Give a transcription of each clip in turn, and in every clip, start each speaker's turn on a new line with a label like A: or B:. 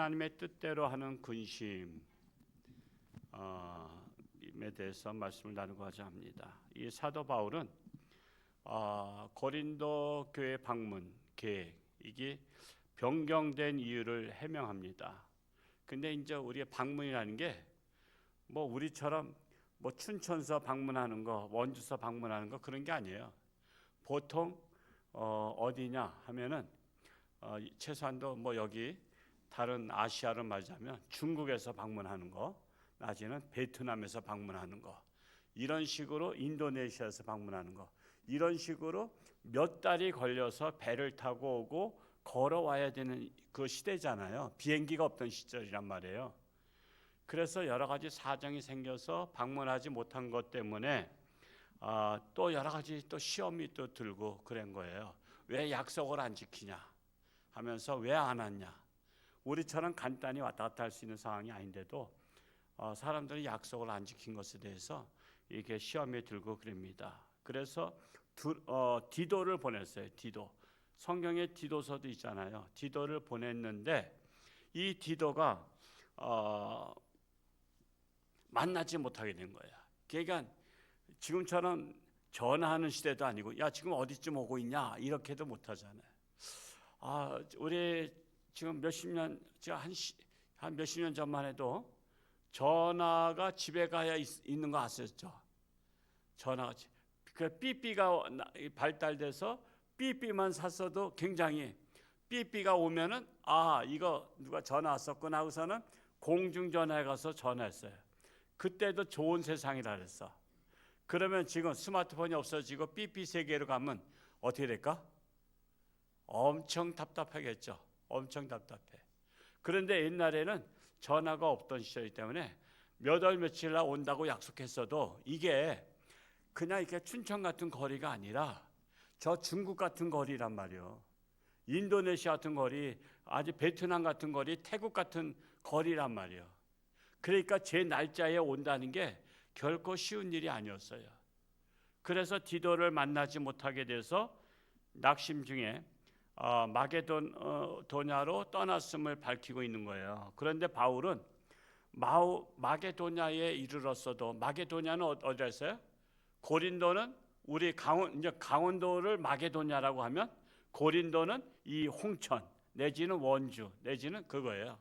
A: 하나님의 뜻대로 하는 근심에 대해서 말씀을 나누고자 합니다. 이 사도 바울은 고린도 교회 방문 계획 이게 변경된 이유를 해명합니다. 근데 이제 우리의 방문이라는 게 뭐 우리처럼 뭐 춘천서 방문하는 거, 원주서 방문하는 거 그런 게 아니에요. 보통 어디냐 하면은 최소한도 뭐 여기 다른 아시아를 말하자면 중국에서 방문하는 거, 낮에는 베트남에서 방문하는 거, 이런 식으로 인도네시아에서 방문하는 거, 이런 식으로 몇 달이 걸려서 배를 타고 오고 걸어와야 되는 그 시대잖아요. 비행기가 없던 시절이란 말이에요. 그래서 여러 가지 사정이 생겨서 방문하지 못한 것 때문에 또 여러 가지 또 시험이 또 들고 그런 거예요. 왜 약속을 안 지키냐 하면서 왜 안 왔냐. 우리처럼 간단히 왔다 갔다 할 수 있는 상황이 아닌데도 사람들이 약속을 안 지킨 것에 대해서 이게 시험에 들고 그럽니다. 그래서 디도를 보냈어요. 디도. 성경에 디도서도 있잖아요. 디도를 보냈는데 이 디도가 만나지 못하게 된 거야. 그러니까 지금처럼 전화하는 시대도 아니고 야 지금 어디쯤 오고 있냐 이렇게도 못하잖아요. 우리 지금 몇십 년, 한 몇십 년 전만 해도 전화가 집에 가야 있는 거 아셨죠? 전화가 그 삐삐가 발달돼서 삐삐만 샀어도 굉장히 삐삐가 오면은 이거 누가 전화 왔었구나 하고서는 공중전화에 가서 전화했어요. 그때도 좋은 세상이라 그랬어. 그러면 지금 스마트폰이 없어지고 삐삐 세계로 가면 어떻게 될까? 엄청 답답하겠죠. 엄청 답답해. 그런데 옛날에는 전화가 없던 시절이기 때문에 몇 월 며칠 날 온다고 약속했어도 이게 그냥 이렇게 춘천 같은 거리가 아니라 저 중국 같은 거리란 말이에요. 인도네시아 같은 거리, 아주 베트남 같은 거리, 태국 같은 거리란 말이에요. 그러니까 제 날짜에 온다는 게 결코 쉬운 일이 아니었어요. 그래서 디도를 만나지 못하게 돼서 낙심 중에 마게도냐로 떠났음을 밝히고 있는 거예요. 그런데 바울은 마게도냐에 이르렀어도 마게도냐는 어디였어요? 고린도는 우리 강원도를 마게도냐라고 하면 고린도는 이 홍천 내지는 원주 내지는 그거예요.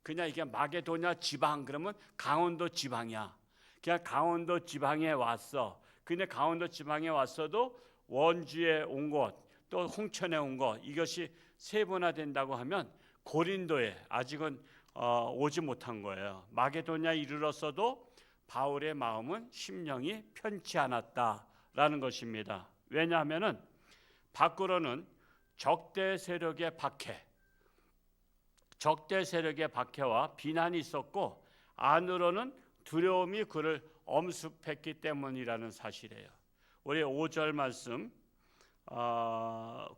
A: 그냥 이게 마게도냐 지방 그러면 강원도 지방이야. 그냥 강원도 지방에 왔어. 근데 강원도 지방에 왔어도 원주에 온 곳, 또 홍천에 온 곳 이것이 세분화된다고 하면 고린도에 아직은 오지 못한 거예요. 마게도냐에 이르렀어도 바울의 마음은 심령이 편치 않았다라는 것입니다. 왜냐하면은 밖으로는 적대 세력의 박해와 비난이 있었고 안으로는 두려움이 그를 엄습했기 때문이라는 사실이에요. 우리 5절 말씀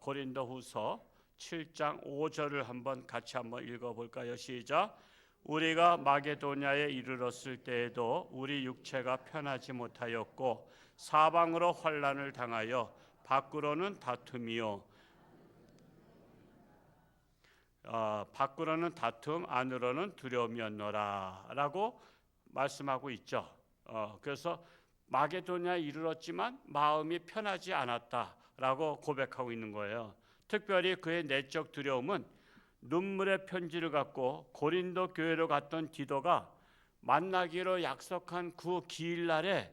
A: 고린도후서 7장 5절을 같이 한번 읽어볼까요? 시작. 우리가 마게도냐에 이르렀을 때에도 우리 육체가 편하지 못하였고 사방으로 환난을 당하여 밖으로는 다툼이요 밖으로는 다툼 안으로는 두려움이었노라 라고 말씀하고 있죠. 그래서 마게도냐에 이르렀지만 마음이 편하지 않았다라고 고백하고 있는 거예요. 특별히 그의 내적 두려움은 눈물의 편지를 갖고 고린도 교회로 갔던 디도가 만나기로 약속한 그 기일날에서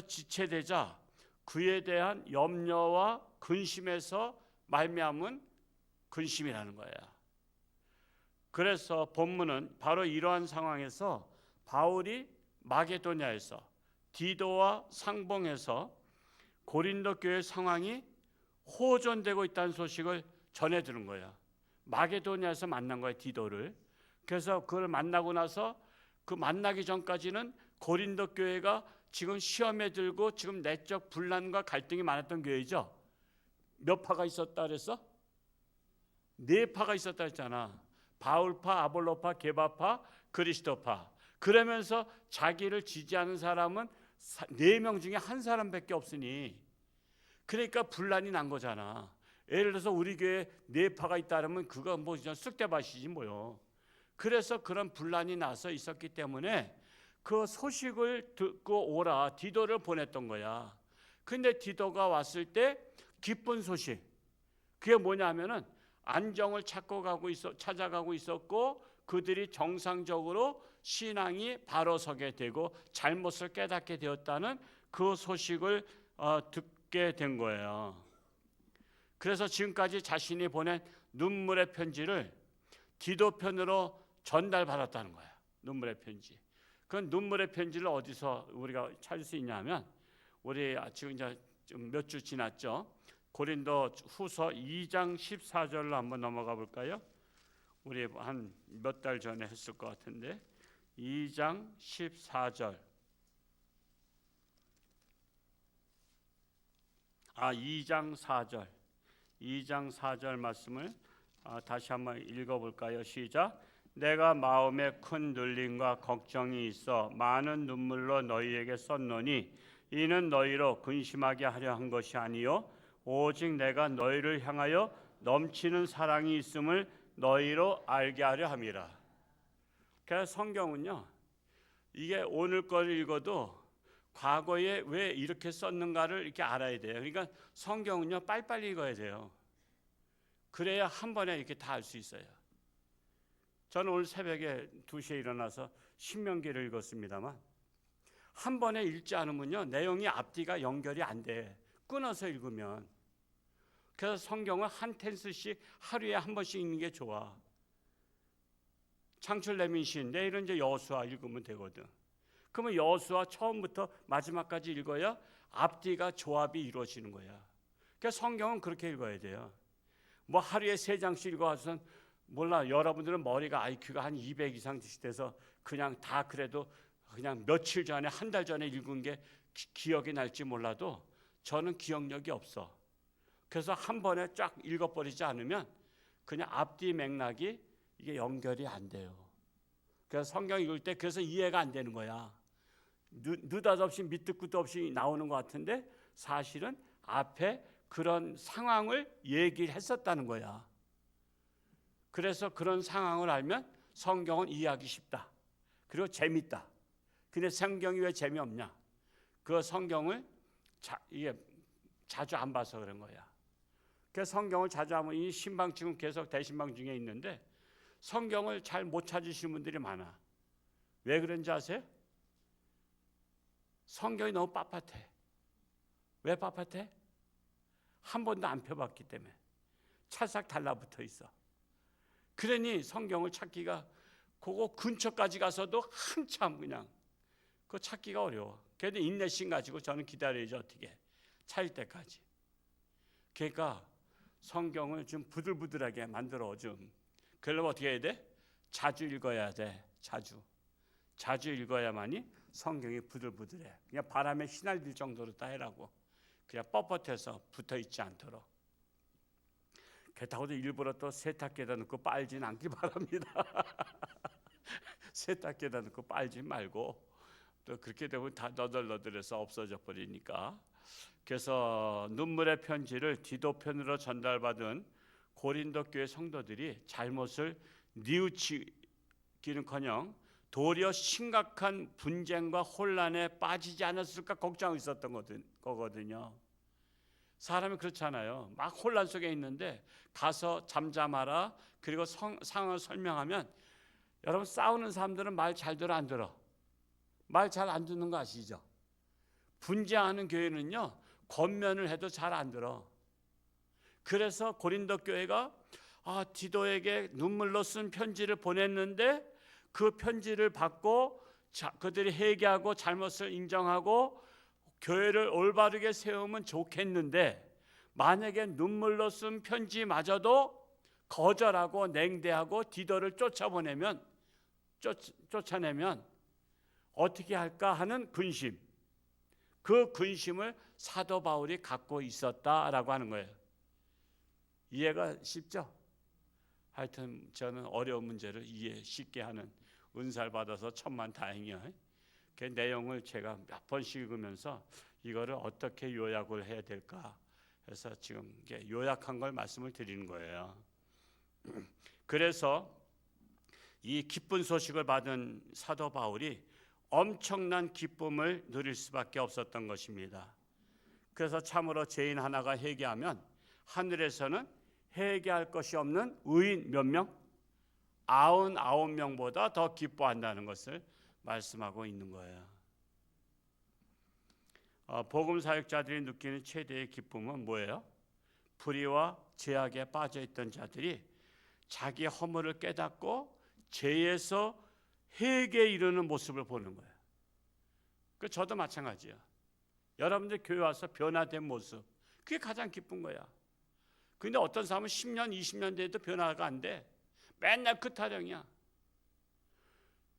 A: 지체되자 그에 대한 염려와 근심에서 말미암은 근심이라는 거예요. 그래서 본문은 바로 이러한 상황에서 바울이 마게도냐에서 디도와 상봉해서 고린도 교회 상황이 호전되고 있다는 소식을 전해 들은 거예요. 마게도냐에서 만난 거예요, 디도를. 그래서 그걸 만나고 나서 그 만나기 전까지는 고린도 교회가 지금 시험에 들고 지금 내적 분란과 갈등이 많았던 교회죠. 몇 파가 있었다 그랬어? 4파가 있었다 했잖아. 바울파, 아볼로파, 게바파, 그리스도파. 그러면서 자기를 지지하는 사람은 4명 중에 한 사람밖에 없으니 그러니까 분란이 난 거잖아. 예를 들어서 우리 교회에 4파가 있다 그러면 그거 뭐 쑥대밭이지 뭐요. 그래서 그런 분란이 나서 있었기 때문에 그 소식을 듣고 오라 디도를 보냈던 거야. 근데 디도가 왔을 때 기쁜 소식, 그게 뭐냐면은 안정을 찾아가고 있었고, 그들이 정상적으로 신앙이 바로 서게 되고 잘못을 깨닫게 되었다는 그 소식을 듣게 된 거예요. 그래서 지금까지 자신이 보낸 눈물의 편지를 디도 편으로 전달받았다는 거예요. 눈물의 편지. 그 눈물의 편지를 어디서 우리가 찾을 수 있냐면, 우리 지금 이제 몇 주 지났죠. 고린도 후서 2장 14절로 한번 넘어가 볼까요? 우리 한 몇 달 전에 했을 것 같은데, 2장 14절. 2장 4절. 2장 4절 말씀을 다시 한번 읽어볼까요? 시작. 내가 마음에 큰 눌림과 걱정이 있어 많은 눈물로 너희에게 썼노니 이는 너희로 근심하게 하려 한 것이 아니요 오직 내가 너희를 향하여 넘치는 사랑이 있음을 너희로 알게 하려 함이라. 그래서 성경은요, 이게 오늘 걸 읽어도 과거에 왜 이렇게 썼는가를 이렇게 알아야 돼요. 그러니까 성경은요, 빨리빨리 읽어야 돼요. 그래야 한 번에 이렇게 다 알 수 있어요. 저는 오늘 새벽에 2시에 일어나서 신명기를 읽었습니다만, 한 번에 읽지 않으면요, 내용이 앞뒤가 연결이 안 돼. 끊어서 읽으면. 그래서 성경을 한 텐스씩 하루에 한 번씩 읽는 게 좋아. 창출 레민신, 내일은 이제 여호수아 읽으면 되거든. 그러면 여호수아 처음부터 마지막까지 읽어야 앞뒤가 조합이 이루어지는 거야. 그래서 성경은 그렇게 읽어야 돼요. 뭐 하루에 3장씩 읽어서는 몰라, 여러분들은 머리가 IQ가 한 200 이상 돼서 그냥 다 그래도 그냥 며칠 전에 한 달 전에 읽은 게 기억이 날지 몰라도 저는 기억력이 없어. 그래서 한 번에 쫙 읽어버리지 않으면 그냥 앞뒤 맥락이 이게 연결이 안 돼요. 그래서 성경 읽을 때 그래서 이해가 안 되는 거야. 느닷없이 밑도 끝도 없이 나오는 것 같은데 사실은 앞에 그런 상황을 얘기를 했었다는 거야. 그래서 그런 상황을 알면 성경은 이해하기 쉽다. 그리고 재밌다. 근데 성경이 왜 재미없냐? 그 성경을 이게 자주 안 봐서 그런 거야. 그래서 성경을 자주 하면 이 신방 지금 계속 대신방 중에 있는데 성경을 잘 못 찾으시는 분들이 많아. 왜 그런지 아세요? 성경이 너무 빳빳해. 왜 빳빳해? 한 번도 안 펴봤기 때문에 찰싹 달라붙어 있어. 그러니 성경을 찾기가 그거 근처까지 가서도 한참 그냥 그거 찾기가 어려워. 그래도 인내심 가지고 저는 기다려야지 어떻게 찾을 때까지. 그러니까 성경을 좀 부들부들하게 만들어 좀. 그러려면 어떻게 해야 돼? 자주 읽어야 돼. 자주 읽어야만이 성경이 부들부들해. 그냥 바람에 휘날릴 정도로 다 해라고. 그냥 뻣뻣해서 붙어있지 않도록. 그렇다고도 일부러 또 세탁기에다 넣고 빨진 않길 바랍니다. 세탁기에다 넣고 빨지 말고 또 그렇게 되면 다 너덜너덜해서 없어져 버리니까. 그래서 눈물의 편지를 디도 편으로 전달받은 고린도 교회 성도들이 잘못을 뉘우치기는커녕 도리어 심각한 분쟁과 혼란에 빠지지 않았을까 걱정하고 있었던 거거든요. 사람이 그렇잖아요. 막 혼란 속에 있는데 가서 잠잠하라. 그리고 상황을 설명하면, 여러분 싸우는 사람들은 말 잘 들어 안 들어? 말 잘 안 듣는 거 아시죠? 분쟁하는 교회는요, 권면을 해도 잘 안 들어. 그래서 고린도 교회가 디도에게 눈물로 쓴 편지를 보냈는데 그 편지를 받고 그들이 회개하고 잘못을 인정하고 교회를 올바르게 세우면 좋겠는데, 만약에 눈물로 쓴 편지마저도 거절하고 냉대하고 디도를 쫓아내면 어떻게 할까 하는 근심, 그 근심을 사도 바울이 갖고 있었다라고 하는 거예요. 이해가 쉽죠? 하여튼 저는 어려운 문제를 이해 쉽게 하는 은사를 받아서 천만다행이에요. 그 내용을 제가 몇 번씩 읽으면서 이거를 어떻게 요약을 해야 될까 해서 지금 요약한 걸 말씀을 드리는 거예요. 그래서 이 기쁜 소식을 받은 사도 바울이 엄청난 기쁨을 누릴 수밖에 없었던 것입니다. 그래서 참으로 죄인 하나가 회개하면 하늘에서는 회개할 것이 없는 의인 몇 명? 99명보다 더 기뻐한다는 것을 말씀하고 있는 거예요. 복음 사역자들이 느끼는 최대의 기쁨은 뭐예요? 불의와 죄악에 빠져있던 자들이 자기 허물을 깨닫고 죄에서 회개에 이르는 모습을 보는 거예요. 저도 마찬가지야. 여러분들 교회 와서 변화된 모습, 그게 가장 기쁜 거야. 근데 어떤 사람은 10년, 20년 돼도 변화가 안 돼. 맨날 그 타령이야.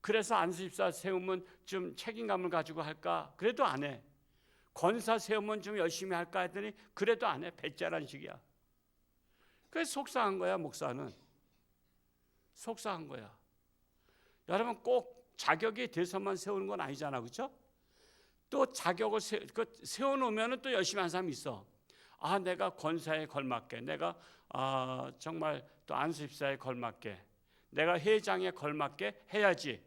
A: 그래서 안수집사 세우면 좀 책임감을 가지고 할까? 그래도 안 해. 권사 세우면 좀 열심히 할까 했더니 그래도 안 해. 배짜란 식이야. 그래서 속상한 거야. 목사는 속상한 거야. 여러분 꼭 자격이 돼서만 세우는 건 아니잖아, 그렇죠? 또 자격을 세워놓으면 또 열심히 하는 사람이 있어. 내가 권사에 걸맞게, 내가 정말 또 안수집사에 걸맞게, 내가 회장에 걸맞게 해야지.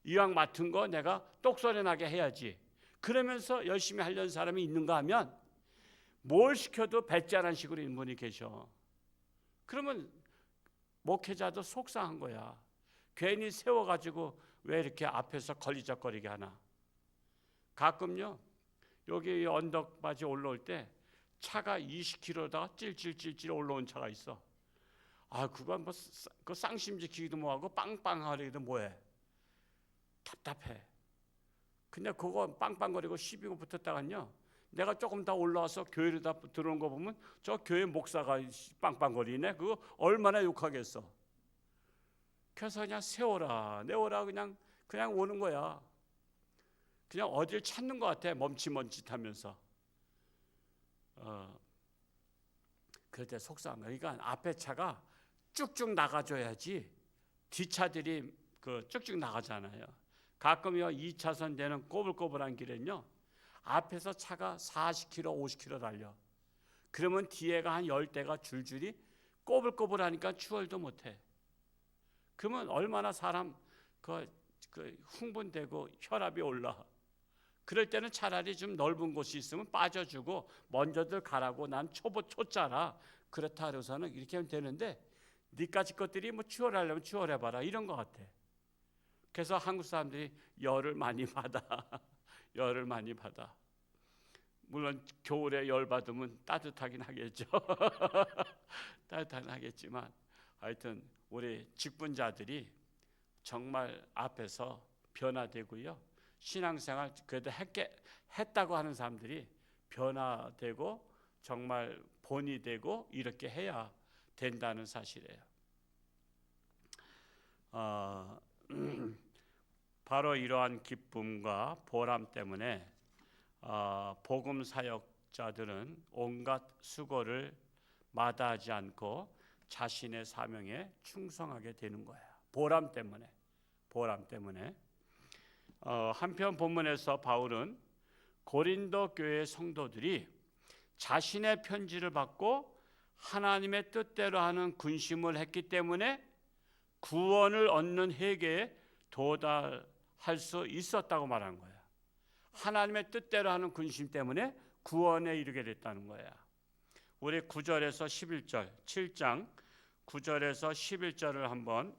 A: 이왕 맡은 거 내가 똑소리 나게 해야지. 그러면서 열심히 하려는 사람이 있는가 하면 뭘 시켜도 배짜란 식으로 있는 분이 계셔. 그러면 목회자도 속상한 거야. 괜히 세워가지고 왜 이렇게 앞에서 걸리적거리게 하나. 가끔요 여기 언덕바지 올라올 때 차가 20km다가 찔찔찔찔 올라온 차가 있어. 그건 뭐 그 쌍심지키기도 뭐하고 빵빵하기도 뭐해. 답답해. 근데 그거 빵빵거리고 시비고 붙었다간요, 내가 조금 더 올라와서 교회를 다 들어온 거 보면 저 교회 목사가 빵빵거리네. 그거 얼마나 욕하겠어. 그래서 그냥 세워라 내워라 그냥 오는 거야. 그냥 어딜 찾는 것 같아. 멈칫멈칫하면서. 그럴 때 속상한 거야. 그러니까 앞에 차가 쭉쭉 나가줘야지 뒷차들이 쭉쭉 나가잖아요. 가끔요 2차선 되는 꼬불꼬불한 길은요 앞에서 차가 40km, 50km 달려. 그러면 뒤에가 한 10대가 줄줄이 꼬불꼬불하니까 추월도 못해. 그러면 얼마나 사람 흥분되고 혈압이 올라. 그럴 때는 차라리 좀 넓은 곳이 있으면 빠져주고 먼저들 가라고, 난 초짜라. 그렇다 그래서는 이렇게 하면 되는데 니까지 것들이 뭐 추월하려면 추월해봐라 이런 것 같아. 그래서 한국 사람들이 열을 많이 받아. 열을 많이 받아. 물론 겨울에 열 받으면 따뜻하긴 하겠죠. 따뜻하긴 하겠지만 하여튼 우리 직분자들이 정말 앞에서 변화되고요. 신앙생활 그래도 했다고 하는 사람들이 변화되고 정말 본이 되고 이렇게 해야 된다는 사실이에요. 바로 이러한 기쁨과 보람 때문에 복음 사역자들은 온갖 수고를 마다하지 않고 자신의 사명에 충성하게 되는 거예요. 보람 때문에. 한편 본문에서 바울은 고린도 교회 성도들이 자신의 편지를 받고 하나님의 뜻대로 하는 군심을 했기 때문에 구원을 얻는 회개에 도달할 수 있었다고 말하는 거야. 하나님의 뜻대로 하는 군심 때문에 구원에 이르게 됐다는 거야. 우리 9절에서 11절, 7장 9절에서 11절을 한번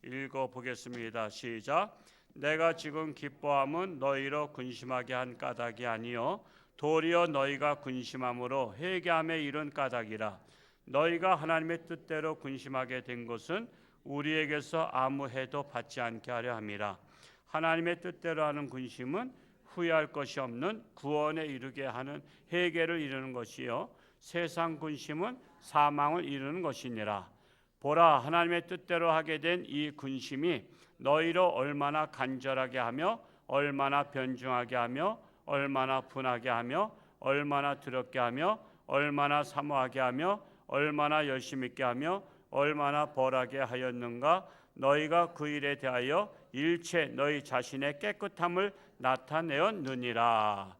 A: 읽어보겠습니다. 시작. 내가 지금 기뻐함은 너희로 근심하게 한 까닭이 아니요 도리어 너희가 근심함으로 회개함에 이른 까닭이라. 너희가 하나님의 뜻대로 근심하게 된 것은 우리에게서 아무 해도 받지 않게 하려 함이라. 하나님의 뜻대로 하는 근심은 후회할 것이 없는 구원에 이르게 하는 회개를 이루는 것이요 세상 근심은 사망을 이루는 것이니라. 보라, 하나님의 뜻대로 하게 된 이 근심이 너희로 얼마나 간절하게 하며 얼마나 변증하게 하며 얼마나 분하게 하며 얼마나 두렵게 하며 얼마나 사모하게 하며 얼마나 열심 있게 하며 얼마나 벌하게 하였는가. 너희가 그 일에 대하여 일체 너희 자신의 깨끗함을 나타내었느니라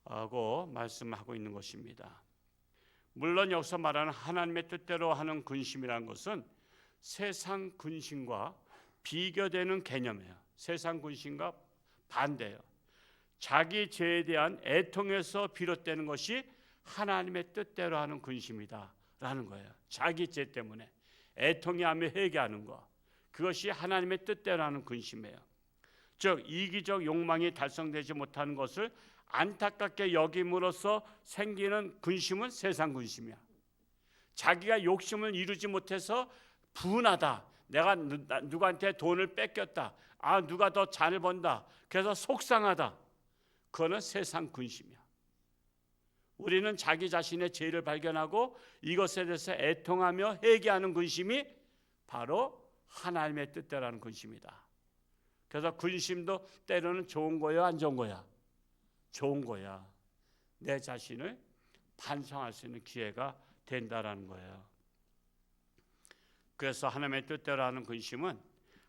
A: 하고 말씀하고 있는 것입니다. 물론 여기서 말하는 하나님의 뜻대로 하는 근심이라는 것은 세상 근심과 비교되는 개념이에요. 세상 근심과 반대예요. 자기 죄에 대한 애통에서 비롯되는 것이 하나님의 뜻대로 하는 근심이다라는 거예요. 자기 죄 때문에 애통이 하며 회개하는 것, 그것이 하나님의 뜻대로 하는 근심이에요. 즉 이기적 욕망이 달성되지 못하는 것을 안타깝게 여김으로써 생기는 근심은 세상 근심이야. 자기가 욕심을 이루지 못해서 분하다. 내가 누구한테 돈을 뺏겼다. 누가 더 잘 번다. 그래서 속상하다. 그거는 세상 근심이야. 우리는 자기 자신의 죄를 발견하고 이것에 대해서 애통하며 회개하는 근심이 바로 하나님의 뜻대로라는 근심이다. 그래서 근심도 때로는 좋은 거야, 안 좋은 거야? 좋은 거야. 내 자신을 반성할 수 있는 기회가 된다라는 거예요. 그래서 하나님의 뜻대로 하는 근심은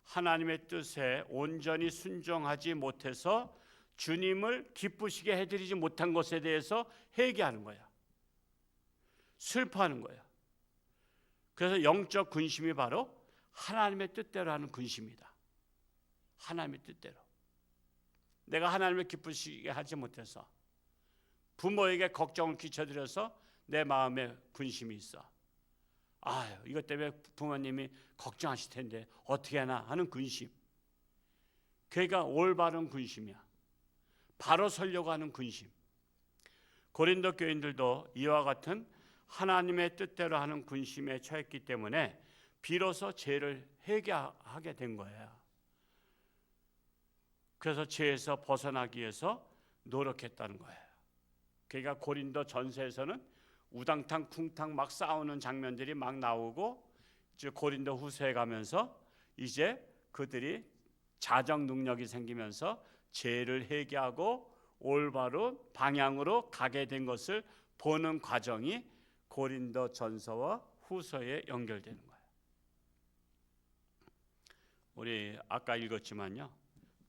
A: 하나님의 뜻에 온전히 순종하지 못해서 주님을 기쁘시게 해드리지 못한 것에 대해서 회개하는 거야. 슬퍼하는 거야. 그래서 영적 근심이 바로 하나님의 뜻대로 하는 근심이다. 하나님의 뜻대로. 내가 하나님을 기쁘시게 하지 못해서 부모에게 걱정을 끼쳐드려서 내 마음에 근심이 있어. 이것 때문에 부모님이 걱정하실 텐데 어떻게 하나 하는 근심. 그러니까 올바른 근심이야. 바로 서려고 하는 근심. 고린도 교인들도 이와 같은 하나님의 뜻대로 하는 근심에 처했기 때문에 비로소 죄를 회개하게 된 거예요. 그래서 죄에서 벗어나기 위해서 노력했다는 거예요. 그러니까 고린도 전서에서는 우당탕 쿵탕 막 싸우는 장면들이 막 나오고, 이제 고린도 후서에 가면서 이제 그들이 자정 능력이 생기면서 죄를 회개하고 올바른 방향으로 가게 된 것을 보는 과정이 고린도 전서와 후서에 연결되는 거예요. 우리 아까 읽었지만요,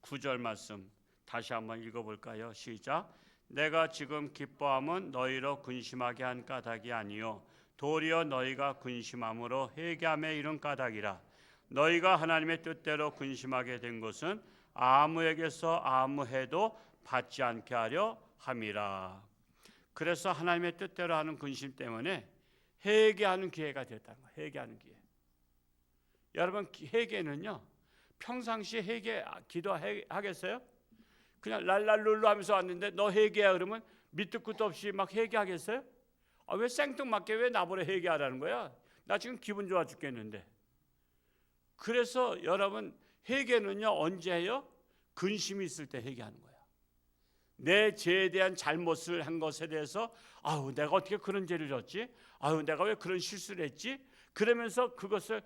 A: 9절 말씀 다시 한번 읽어볼까요? 시작. 내가 지금 기뻐함은 너희로 근심하게 한 까닭이 아니요 도리어 너희가 근심함으로 회개함에 이른 까닭이라. 너희가 하나님의 뜻대로 근심하게 된 것은 아무에게서 아무 해도 받지 않게 하려 함이라. 그래서 하나님의 뜻대로 하는 근심 때문에 회개하는 기회가 됐다는 거예요. 회개하는 기회. 여러분, 회개는요, 평상시에 회개 기도하겠어요? 그냥 랄랄룰루 하면서 왔는데 너 회개야 그러면 밑도 끝도 없이 막 회개하겠어요? 왜 생뚱맞게 왜 나보러 회개하라는 거야? 나 지금 기분 좋아 죽겠는데. 그래서 여러분, 회개는요 언제 해요? 근심이 있을 때 회개하는 거야. 내 죄에 대한 잘못을 한 것에 대해서 내가 어떻게 그런 죄를 졌지? 내가 왜 그런 실수를 했지? 그러면서 그것을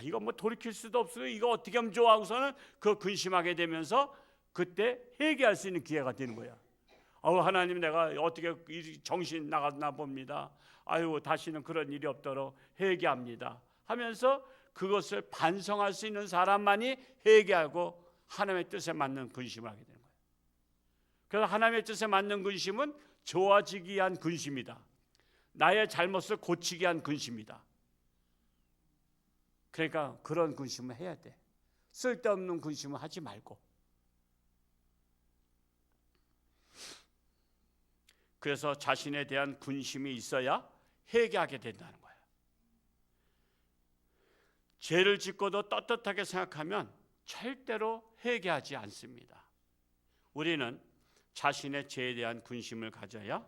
A: 이거 뭐 돌이킬 수도 없어요. 이거 어떻게 하면 좋아 하고서는 그 근심하게 되면서 그때 회개할 수 있는 기회가 되는 거야. 하나님, 내가 어떻게 정신 나갔나 봅니다. 다시는 그런 일이 없도록 회개합니다 하면서 그것을 반성할 수 있는 사람만이 회개하고 하나님의 뜻에 맞는 근심을 하게 되는 거예요. 그래서 하나님의 뜻에 맞는 근심은 좋아지기 위한 근심이다. 나의 잘못을 고치기 위한 근심이다. 그러니까 그런 근심을 해야 돼. 쓸데없는 근심을 하지 말고. 그래서 자신에 대한 근심이 있어야 회개하게 된다는 거예요. 죄를 짓고도 떳떳하게 생각하면 절대로 회개하지 않습니다. 우리는 자신의 죄에 대한 근심을 가져야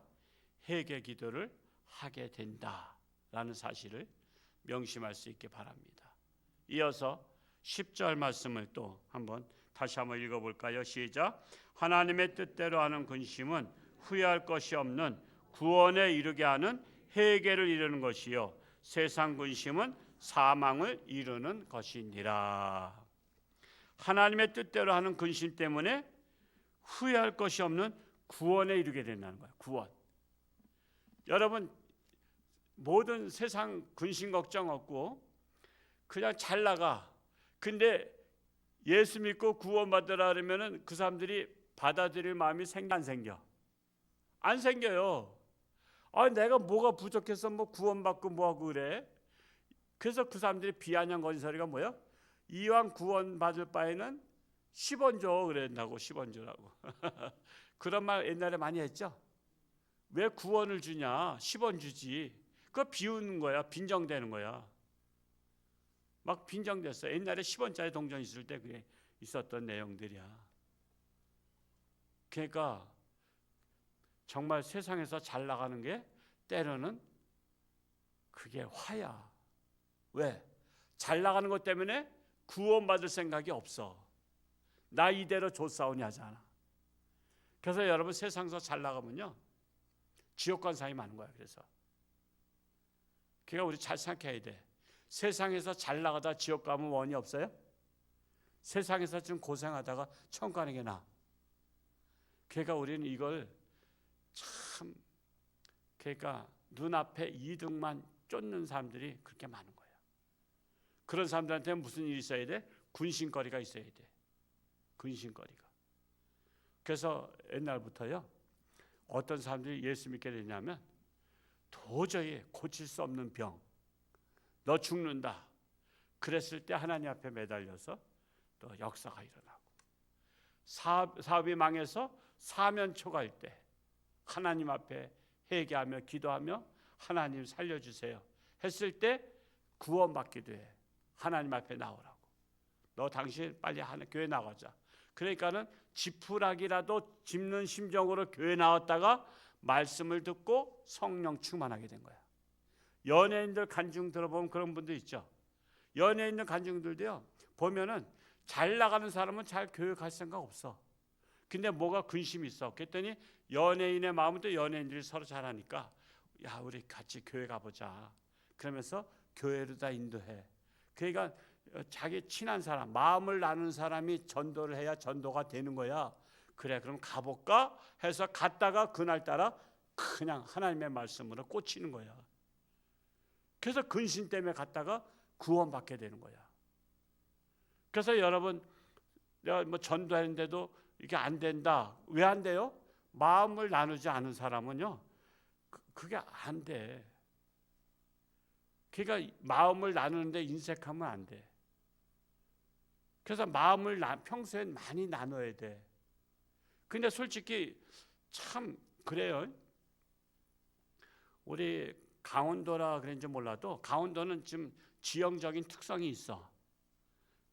A: 회개 기도를 하게 된다라는 사실을 명심할 수 있기 바랍니다. 이어서 10절 말씀을 또 다시 한번 읽어볼까요? 시작. 하나님의 뜻대로 하는 근심은 후회할 것이 없는 구원에 이르게 하는 회개를 이루는 것이요 세상 근심은 사망을 이루는 것이니라. 하나님의 뜻대로 하는 근심 때문에 후회할 것이 없는 구원에 이르게 된다는 거예요. 구원. 여러분, 모든 세상 근심 걱정 없고 그냥 잘 나가. 근데 예수 믿고 구원받으라 그러면은 그 사람들이 받아들일 마음이 생겨 안 생겨? 안 생겨요. 내가 뭐가 부족해서 뭐 구원받고 뭐하고 그래? 그래서 그 사람들이 비아냥 거린 소리가 뭐야? 이왕 구원 받을 바에는 10원 줘 그랬다고. 10원 주라고. 그런 말 옛날에 많이 했죠. 왜 구원을 주냐, 10원 주지. 그거 비우는 거야. 빈정대는 거야. 막 빈정댔어. 옛날에 10원짜리 동전 있을 때 그게 있었던 내용들이야. 그러니까 정말 세상에서 잘 나가는 게 때로는 그게 화야. 왜? 잘 나가는 것 때문에 구원받을 생각이 없어. 나 이대로 좋사오니 하잖아. 그래서 여러분 세상에서 잘 나가면요 지옥 간 사람이 많은 거야. 그래서 그러니까 우리 잘 생각해야 돼. 세상에서 잘 나가다 지옥 가면 원이 없어요? 세상에서 좀 고생하다가 천국 가는 게 나아. 그러니까 우리는 이걸 참, 그러니까 눈앞에 이득만 쫓는 사람들이 그렇게 많은 거예요. 그런 사람들한테는 무슨 일이 있어야 돼? 근심거리가 있어야 돼. 근심거리가. 그래서 옛날부터요 어떤 사람들이 예수 믿게 되냐면 도저히 고칠 수 없는 병, 너 죽는다 그랬을 때 하나님 앞에 매달려서 또 역사가 일어나고, 사업이 망해서 사면초갈 때 하나님 앞에 회개하며 기도하며 하나님 살려주세요 했을 때 구원받기도 해. 하나님 앞에 나오라고. 너 당신 빨리 교회 나가자. 그러니까는 지푸라기라도 짚는 심정으로 교회 나왔다가 말씀을 듣고 성령 충만하게 된 거야. 연예인들 간증 들어보면 그런 분들 있죠. 연예인들 간증들도요 보면은 잘 나가는 사람은 잘 교회 갈 생각 없어. 근데 뭐가 근심이 있어. 그랬더니 연예인의 마음은 또 연예인들이 서로 잘하니까 야 우리 같이 교회 가보자. 그러면서 교회로 다 인도해. 그러니까 자기 친한 사람, 마음을 나눈 사람이 전도를 해야 전도가 되는 거야. 그래 그럼 가볼까 해서 갔다가 그날따라 그냥 하나님의 말씀으로 꽂히는 거야. 그래서 근심 때문에 갔다가 구원받게 되는 거야. 그래서 여러분 내가 뭐 전도하는데도 이게 안 된다. 왜 안 돼요? 마음을 나누지 않은 사람은요 그게 안 돼. 그러니까 마음을 나누는데 인색하면 안 돼. 그래서 마음을 평소에 많이 나눠야 돼. 근데 솔직히 참 그래요. 우리 강원도라 그런지 몰라도 강원도는 좀 지형적인 특성이 있어.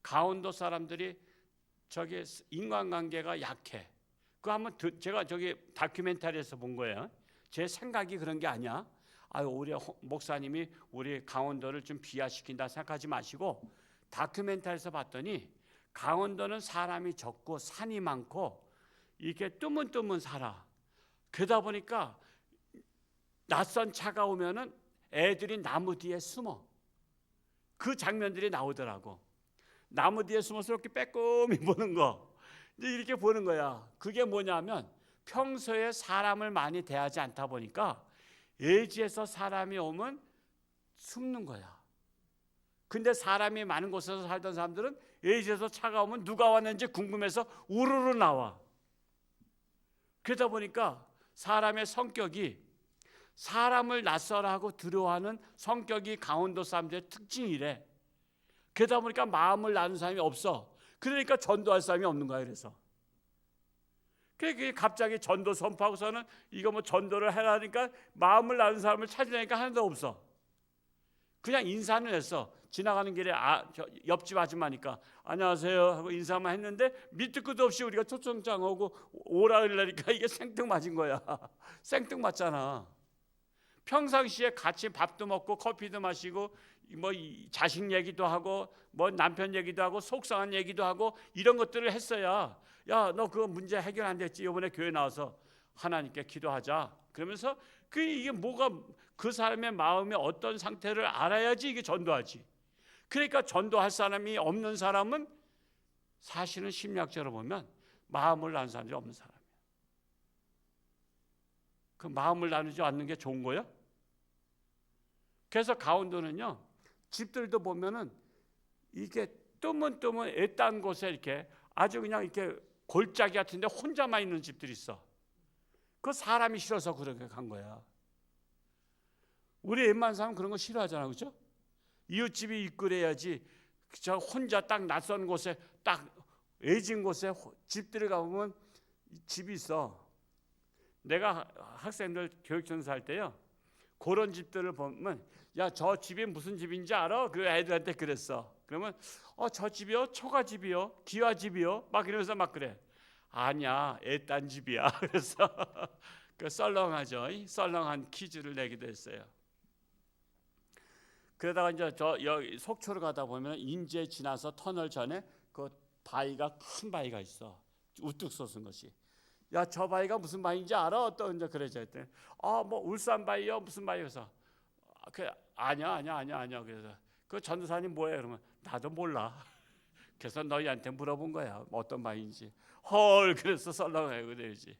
A: 강원도 사람들이 저기 인간관계가 약해. 그거 한번 제가 저기 다큐멘터리에서 본 거예요. 제 생각이 그런 게 아니야. 아유 우리 목사님이 우리 강원도를 좀 비하시킨다 생각하지 마시고 다큐멘터리에서 봤더니 강원도는 사람이 적고 산이 많고 이렇게 뜨문뜨문 살아. 그러다 보니까 낯선 차가 오면은 애들이 나무 뒤에 숨어. 그 장면들이 나오더라고. 나무 뒤에 숨어서 이렇게 빼꼼히 보는 거. 이제 이렇게 보는 거야. 그게 뭐냐면 평소에 사람을 많이 대하지 않다 보니까 예지에서 사람이 오면 숨는 거야. 근데 사람이 많은 곳에서 살던 사람들은 예지에서 차가 오면 누가 왔는지 궁금해서 우르르 나와. 그러다 보니까 사람의 성격이 사람을 낯설어하고 두려워하는 성격이 강원도 사람들의 특징이래. 그러다 보니까 마음을 나눈 사람이 없어. 그러니까 전도할 사람이 없는 거야. 그래서 그게 갑자기 전도 선포하고서는 이거 뭐 전도를 하라니까 마음을 나눈 사람을 찾으려니까 하나도 없어. 그냥 인사는 했어. 지나가는 길에 저 옆집 아줌마니까 안녕하세요 하고 인사만 했는데 밑도 끝도 없이 우리가 초청장하고 오라 그러니까 이게 생뚱맞은 거야. 생뚱맞잖아. 평상시에 같이 밥도 먹고 커피도 마시고 뭐 자식 얘기도 하고 뭐 남편 얘기도 하고 속상한 얘기도 하고 이런 것들을 했어야 야 너 그거 문제 해결 안 됐지 이번에 교회 나와서 하나님께 기도하자 그러면서 이게 뭐가 그 사람의 마음의 어떤 상태를 알아야지 이게 전도하지. 그러니까 전도할 사람이 없는 사람은 사실은 심리학적으로 보면 마음을 나눈 사람이 없는 사람이야. 그 마음을 나누지 않는 게 좋은 거야? 그래서 강원도는요 집들도 보면은 이게 뜨문뜨문 애딴 곳에 이렇게 아주 그냥 이렇게 골짜기 같은데 혼자만 있는 집들이 있어. 그 사람이 싫어서 그렇게 간 거야. 우리 웬만한 사람 그런 거 싫어하잖아, 그렇죠? 이웃집이 있고 그래야지 저 혼자 딱 낯선 곳에 딱 외진 곳에 집들이 가보면 집이 있어. 내가 학생들 교육전사 할 때요, 그런 집들을 보면 야, 저 집이 무슨 집인지 알아? 그 애들한테 그랬어. 그러면 저 집이요? 초가집이요? 기와집이요? 막 이러면서 막 그래. 아니야, 애딴 집이야. 그래서 그 썰렁하죠. 썰렁한 퀴즈를 내기도 했어요. 그러다가 이제 저 여기 속초를 가다 보면 인제 지나서 터널 전에 그 바위가, 큰 바위가 있어. 우뚝 솟은 것이. 야, 저 바위가 무슨 바위인지 알아? 또 이제 그래져 했더니 뭐 울산 바위요, 무슨 바위. 그래서 아니야. 그래서 그 전도사님 뭐예요? 그러면 나도 몰라. 그래서 너희한테 물어본 거야, 어떤 바위인지. 헐, 그래서 썰렁해요, 그래야지.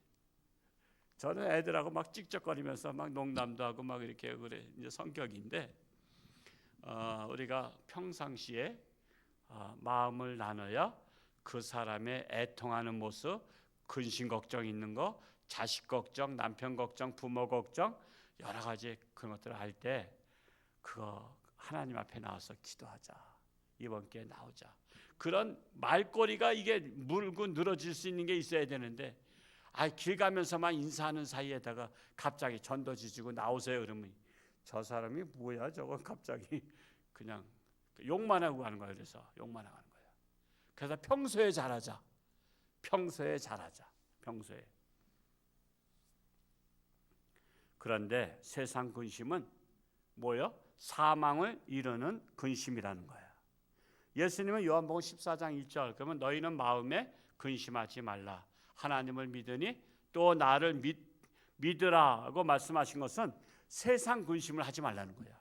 A: 저는 애들하고 막 찍적거리면서 막 농담도 하고 막 이렇게 그래, 이제 성격인데, 우리가 평상시에 마음을 나눠야 그 사람의 애통하는 모습, 근심 걱정 있는 거, 자식 걱정, 남편 걱정, 부모 걱정, 여러 가지 그런 것들을 할 때 그거 하나님 앞에 나와서 기도하자. 이번 기회에 나오자. 그런 말꼬리가 이게 물고 늘어질 수 있는 게 있어야 되는데, 길 가면서만 인사하는 사이에다가 갑자기 전도 지지고 나오세요 그러면 저 사람이 뭐야 저거, 갑자기 그냥 욕만 하고 가는 거예요. 그래서 욕만 하고 가는 거예요. 그래서 평소에 잘하자. 평소에. 그런데 세상 근심은 뭐요? 사망을 이루는 근심이라는 거예요. 예수님은 요한복음 14장 1절, 그러면 너희는 마음에 근심하지 말라. 하나님을 믿으니 또 나를 믿으라고 말씀하신 것은 세상 근심을 하지 말라는 거야.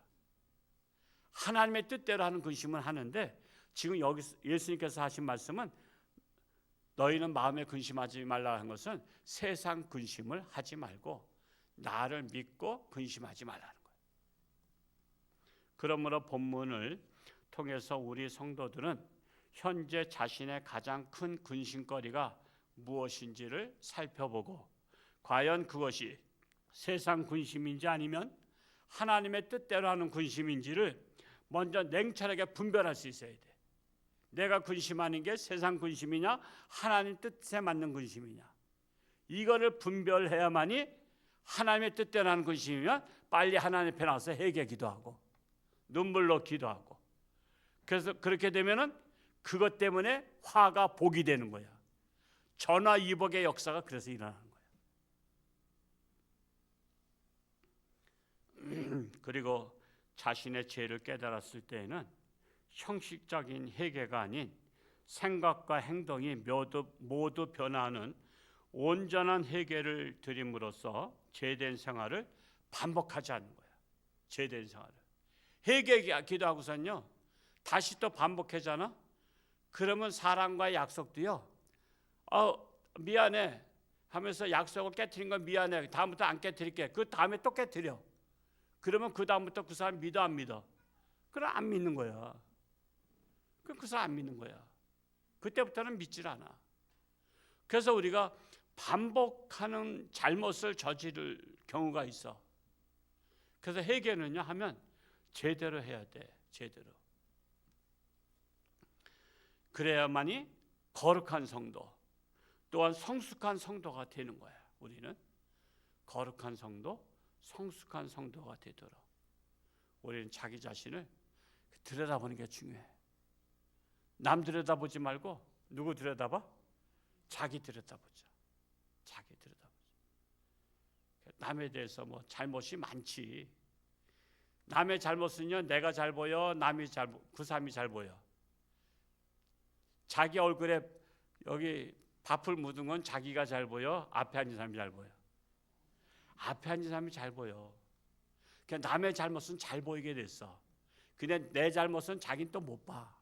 A: 하나님의 뜻대로 하는 근심은 하는데, 지금 여기 예수님께서 하신 말씀은 너희는 마음에 근심하지 말라 하는 것은 세상 근심을 하지 말고 나를 믿고 근심하지 말라는 거예요. 그러므로 본문을 통해서 우리 성도들은 현재 자신의 가장 큰 근심거리가 무엇인지를 살펴보고, 과연 그것이 세상 근심인지 아니면 하나님의 뜻대로 하는 근심인지를 먼저 냉철하게 분별할 수 있어야 돼. 내가 근심하는 게 세상 근심이냐, 하나님 뜻에 맞는 근심이냐, 이거를 분별해야만이 하나님의 뜻대로 하는 근심이면 빨리 하나님 앞에 나와서 회개 기도하고 눈물로 기도하고, 그래서 그렇게 되면은 그것 때문에 화가 복이 되는 거야. 전화위복의 역사가 그래서 일어나는 거야. 그리고 자신의 죄를 깨달았을 때에는 형식적인 회개가 아닌 생각과 행동이 모두 변화하는 온전한 회개를 드림으로써 죄된 생활을 반복하지 않는 거야. 죄된 생활을 회개 기도하고선요 다시 또 반복하잖아. 그러면 사람과의 약속도요, 미안해 하면서 약속을 깨트린 건 미안해, 다음부터 안 깨트릴게. 그 다음에 또 깨트려. 그러면 그 다음부터 그 사람 믿어 안 믿어? 그럼 안 믿는 거야. 그 사람 안 믿는 거야. 그때부터는 믿질 않아. 그래서 우리가 반복하는 잘못을 저지를 경우가 있어. 그래서 회개는요 하면 제대로 해야 돼. 제대로. 그래야만이 거룩한 성도, 또한 성숙한 성도가 되는 거야. 우리는 거룩한 성도, 성숙한 성도가 되도록 우리는 자기 자신을 들여다보는 게 중요해. 남 들여다보지 말고 누구 들여다봐? 자기 들여다보자. 자기 들여다보자. 남에 대해서 뭐 잘못이 많지. 남의 잘못은요 내가 잘 보여, 그 사람이 잘 보여. 자기 얼굴에 여기 밥풀 묻은 건 자기가 잘 보여, 앞에 앉은 사람이 잘 보여? 앞에 앉은 사람이 잘 보여. 그러니까 남의 잘못은 잘 보이게 됐어. 근데 내 잘못은 자기는 또 못 봐.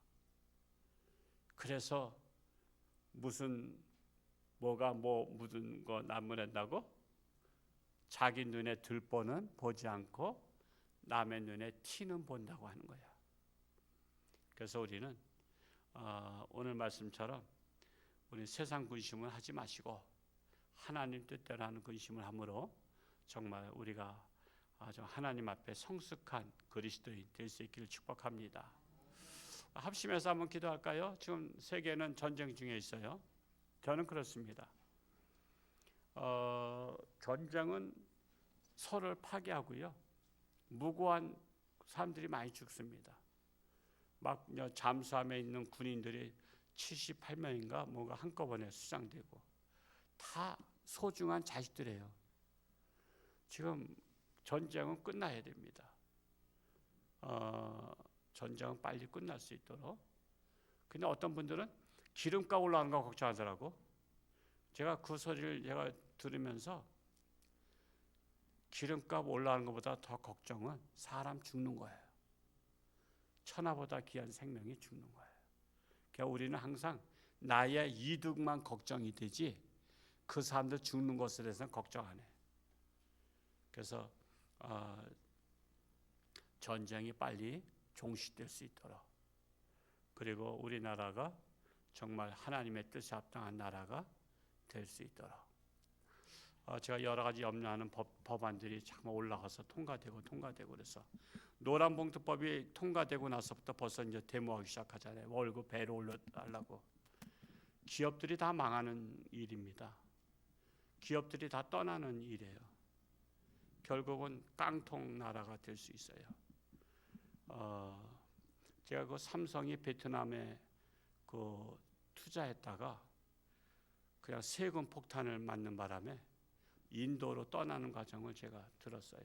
A: 그래서 뭐가 묻은 거 나무랜다고 자기 눈에 들보는 보지 않고 남의 눈에 티는 본다고 하는 거야. 그래서 우리는 오늘 말씀처럼 우리 세상 근심을 하지 마시고 하나님 뜻대로 하는 근심을 함으로 정말 우리가 아주 하나님 앞에 성숙한 그리스도인 될 수 있기를 축복합니다. 합심해서 한번 기도할까요? 지금 세계는 전쟁 중에 있어요. 저는 그렇습니다. 전쟁은 서로를 파괴하고요. 무고한 사람들이 많이 죽습니다. 막 잠수함에 있는 군인들이 78명인가 뭔가 한꺼번에 수상되고 다 소중한 자식들이에요. 지금 전쟁은 끝나야 됩니다. 전쟁은 빨리 끝날 수 있도록. 근데 어떤 분들은 기름값 올라가는 거 걱정하더라고. 제가 그 소리를 제가 들으면서 기름값 올라가는 것보다 더 걱정은 사람 죽는 거예요. 천하보다 귀한 생명이 죽는 거예요. 그러니까 우리는 항상 나의 이득만 걱정이 되지 그 사람들 죽는 것에 대해서는 걱정 안 해. 그래서 전쟁이 빨리 종식될 수 있도록, 그리고 우리나라가 정말 하나님의 뜻에 합당한 나라가 될 수 있도록 제가 여러 가지 염려하는 법안들이 자꾸 올라가서 통과되고 그래서 노란봉투법이 통과되고 나서부터 벌써 이제 데모하기 시작하잖아요. 월급 배로 올려달라고. 기업들이 다 망하는 일입니다. 기업들이 다 떠나는 일이에요. 결국은 깡통 나라가 될 수 있어요. 제가 그 삼성이 베트남에 그 투자했다가 그냥 세금 폭탄을 맞는 바람에 인도로 떠나는 과정을 제가 들었어요.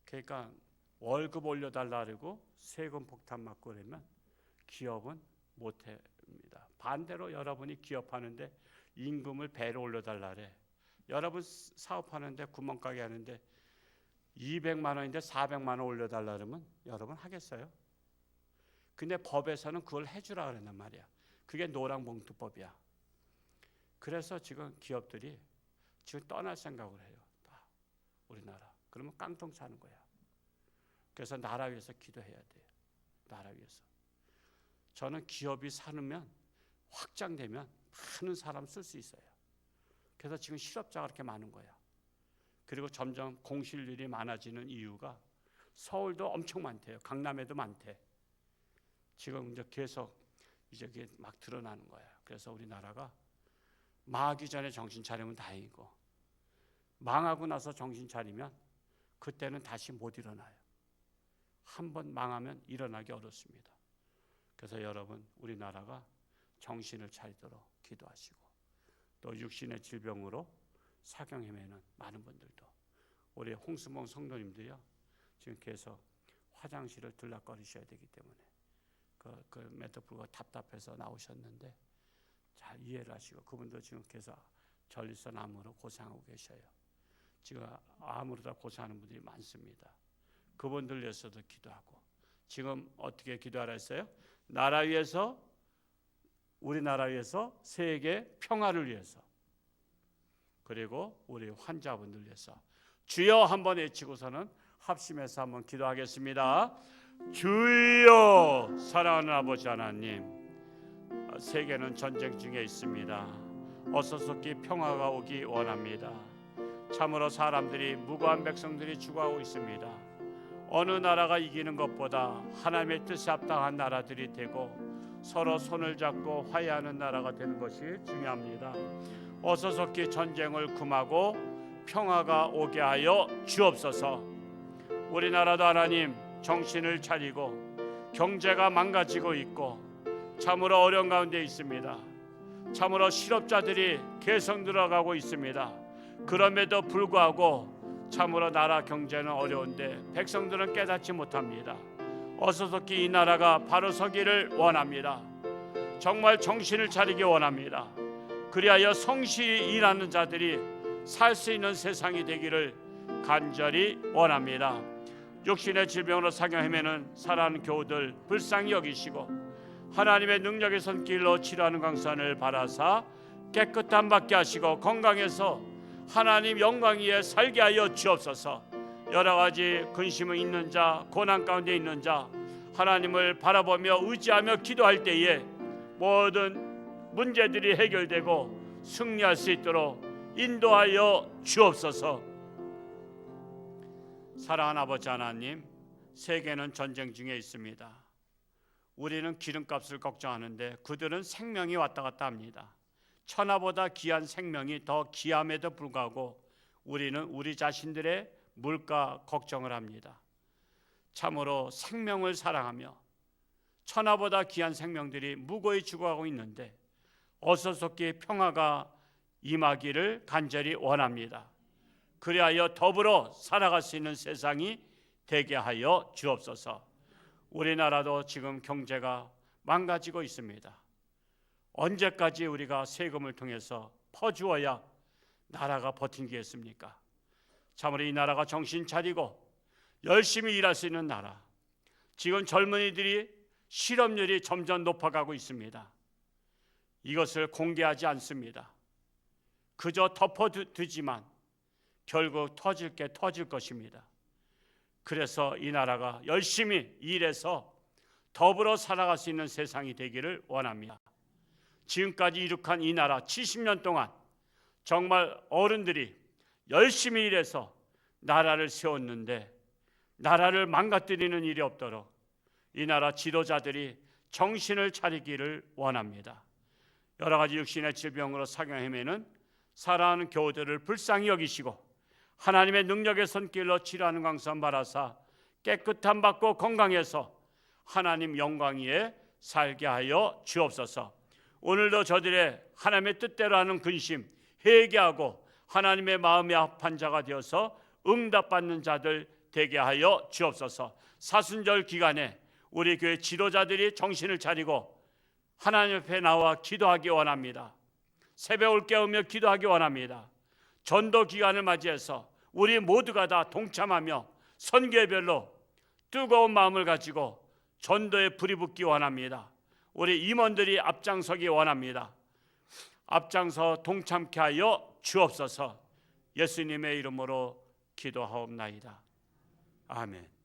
A: 그러니까 월급 올려달라 그러고 세금 폭탄 맞고 그러면 기업은 못합니다. 반대로 여러분이 기업하는데 임금을 배로 올려달라 그래. 여러분 사업하는데 구멍가게 하는데 200만 원인데 400만 원 올려달라 그러면 여러분 하겠어요? 근데 법에서는 그걸 해주라 그런단 말이야. 그게 노란봉투법이야. 그래서 지금 기업들이 지금 떠날 생각을 해요. 다 우리나라. 그러면 깡통 차는 거야. 그래서 나라 위해서 기도해야 돼요. 나라 위해서. 저는 기업이 사면 확장되면 많은 사람 쓸 수 있어요. 그래서 지금 실업자가 그렇게 많은 거야. 그리고 점점 공실률이 많아지는 이유가 서울도 엄청 많대요. 강남에도 많대. 지금 이제 계속 이제 막 드러나는 거예요. 그래서 우리나라가 망하기 전에 정신 차리면 다행이고 망하고 나서 정신 차리면 그때는 다시 못 일어나요. 한번 망하면 일어나기 어렵습니다. 그래서 여러분 우리나라가 정신을 차리도록 기도하시고 또 육신의 질병으로 사경 헤매는 많은 분들도 우리 홍수몽 성도님들이요 지금 계속 화장실을 들락거리셔야 되기 때문에 그 메타프가 답답해서 나오셨는데 잘 이해를 하시고 그분도 지금 계속 전립선 암으로 고생하고 계셔요. 지금 암으로 다 고생하는 분들이 많습니다. 그분들 위해서도 기도하고 지금 어떻게 기도하라 했어요? 나라 위해서 우리나라 위해서 세계 평화를 위해서 그리고 우리 환자분들 위해서 주여 한번 외치고서는 합심해서 한번 기도하겠습니다. 주여 사랑하는 아버지 하나님 세계는 전쟁 중에 있습니다. 어서 속히 평화가 오기 원합니다. 참으로 사람들이 무고한 백성들이 죽어가고 있습니다. 어느 나라가 이기는 것보다 하나님의 뜻에 합당한 나라들이 되고 서로 손을 잡고 화해하는 나라가 되는 것이 중요합니다. 어서 속히 전쟁을 금하고 평화가 오게 하여 주옵소서. 우리나라도 하나님 정신을 차리고 경제가 망가지고 있고 참으로 어려운 가운데 있습니다. 참으로 실업자들이 계속 늘어가고 있습니다. 그럼에도 불구하고 참으로 나라 경제는 어려운데 백성들은 깨닫지 못합니다. 어서 속히 이 나라가 바로 서기를 원합니다. 정말 정신을 차리기 원합니다. 그리하여 성실히 일하는 자들이 살 수 있는 세상이 되기를 간절히 원합니다. 육신의 질병으로 사경 헤매는 사랑하는 교우들 불쌍히 여기시고 하나님의 능력의 손길로 치료하는 강산을 바라사 깨끗함 받게 하시고 건강해서 하나님 영광 위에 살게 하여 주옵소서. 여러 가지 근심이 있는 자, 고난 가운데 있는 자 하나님을 바라보며 의지하며 기도할 때에 모든 문제들이 해결되고 승리할 수 있도록 인도하여 주옵소서. 사랑하는 아버지 하나님, 세계는 전쟁 중에 있습니다. 우리는 기름값을 걱정하는데 그들은 생명이 왔다 갔다 합니다. 천하보다 귀한 생명이 더 귀함에도 불구하고 우리는 우리 자신들의 물가 걱정을 합니다. 참으로 생명을 사랑하며 천하보다 귀한 생명들이 무고히 죽어가고 있는데 어서 속히 평화가 임하기를 간절히 원합니다. 그리하여 더불어 살아갈 수 있는 세상이 되게 하여 주옵소서. 우리나라도 지금 경제가 망가지고 있습니다. 언제까지 우리가 세금을 통해서 퍼주어야 나라가 버티겠습니까? 참으로 이 나라가 정신 차리고 열심히 일할 수 있는 나라. 지금 젊은이들이 실업률이 점점 높아가고 있습니다. 이것을 공개하지 않습니다. 그저 덮어두지만 결국 터질 게 터질 것입니다. 그래서 이 나라가 열심히 일해서 더불어 살아갈 수 있는 세상이 되기를 원합니다. 지금까지 이룩한 이 나라 70년 동안 정말 어른들이 열심히 일해서 나라를 세웠는데 나라를 망가뜨리는 일이 없도록 이 나라 지도자들이 정신을 차리기를 원합니다. 여러 가지 육신의 질병으로 사경 헤매는 사랑하는 교우들을 불쌍히 여기시고 하나님의 능력의 손길로 치료하는 광선 바라사 깨끗함 받고 건강해서 하나님 영광 위에 살게 하여 주옵소서. 오늘도 저들의 하나님의 뜻대로 하는 근심 회개하고 하나님의 마음에 합한 자가 되어서 응답받는 자들 되게 하여 주옵소서. 사순절 기간에 우리 교회 지도자들이 정신을 차리고 하나님 앞에 나와 기도하기 원합니다. 새벽을 깨우며 기도하기 원합니다. 전도 기간을 맞이해서 우리 모두가 다 동참하며 선교별로 뜨거운 마음을 가지고 전도에 불이 붙기 원합니다. 우리 임원들이 앞장서기 원합니다. 앞장서 동참케 하여 주옵소서. 예수님의 이름으로 기도하옵나이다. 아멘.